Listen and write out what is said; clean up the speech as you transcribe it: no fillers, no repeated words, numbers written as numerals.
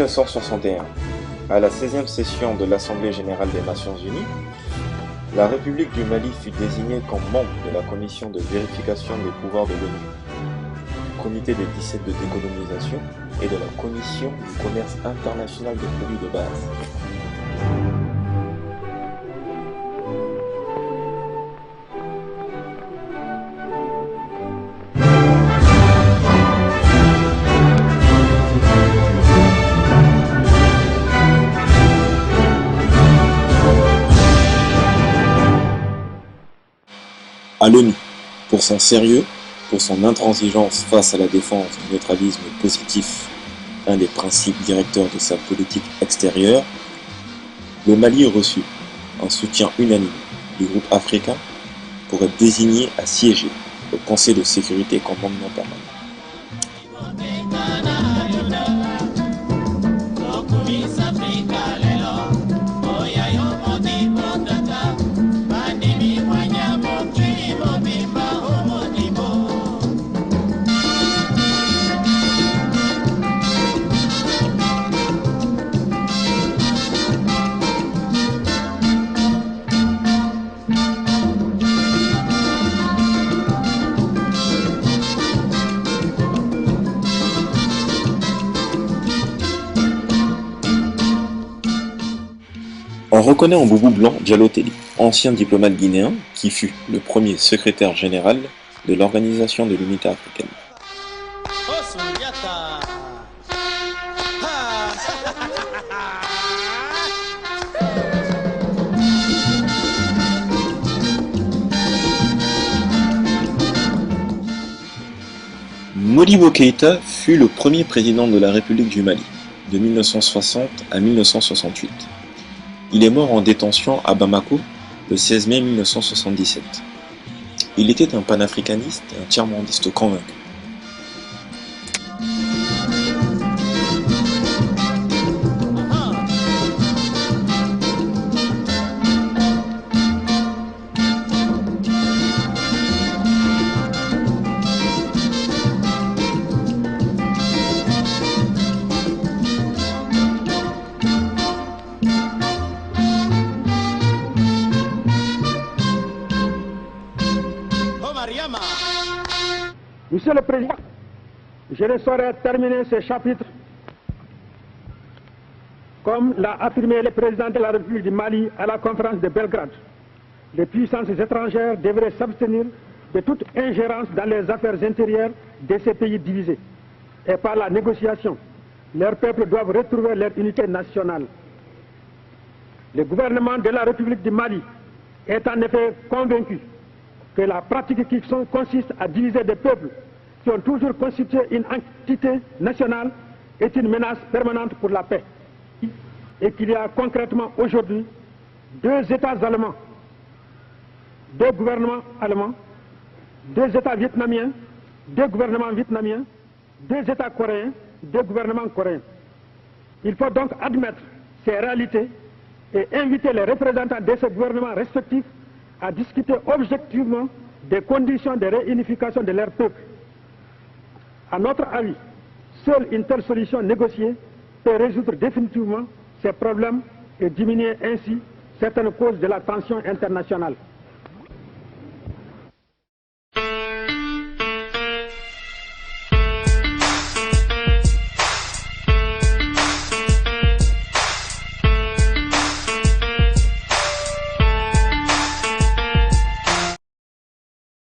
1961, à la 16e session de l'Assemblée générale des Nations unies, la République du Mali fut désignée comme membre de la commission de vérification des pouvoirs de l'ONU, du comité des 17 de décolonisation et de la commission du commerce international des produits de base. À l'ONU, pour son sérieux, pour son intransigeance face à la défense du neutralisme positif, un des principes directeurs de sa politique extérieure, le Mali reçut un soutien unanime du groupe africain pour être désigné à siéger au Conseil de sécurité comme membre non permanent. On reconnaît en Boubou Blanc Diallo Telli, ancien diplomate guinéen qui fut le premier secrétaire général de l'Organisation de l'Unité africaine. Modibo Keïta fut le premier président de la République du Mali, de 1960 à 1968. Il est mort en détention à Bamako le 16 mai 1977. Il était un panafricaniste et un tiers-mondiste convaincu. Monsieur le Président, je ne saurais terminer ce chapitre comme l'a affirmé le président de la République du Mali à la conférence de Belgrade. Les puissances étrangères devraient s'abstenir de toute ingérence dans les affaires intérieures de ces pays divisés. Et par la négociation, leurs peuples doivent retrouver leur unité nationale. Le gouvernement de la République du Mali est en effet convaincu que la pratique qui consiste à diviser des peuples qui ont toujours constitué une entité nationale est une menace permanente pour la paix. Et qu'il y a concrètement aujourd'hui deux États allemands, deux gouvernements allemands, deux États vietnamiens, deux gouvernements vietnamiens, deux États coréens, deux gouvernements coréens. Il faut donc admettre ces réalités et inviter les représentants de ces gouvernements respectifs à discuter objectivement des conditions de réunification de leur peuple. À notre avis, seule une telle solution négociée peut résoudre définitivement ces problèmes et diminuer ainsi certaines causes de la tension internationale.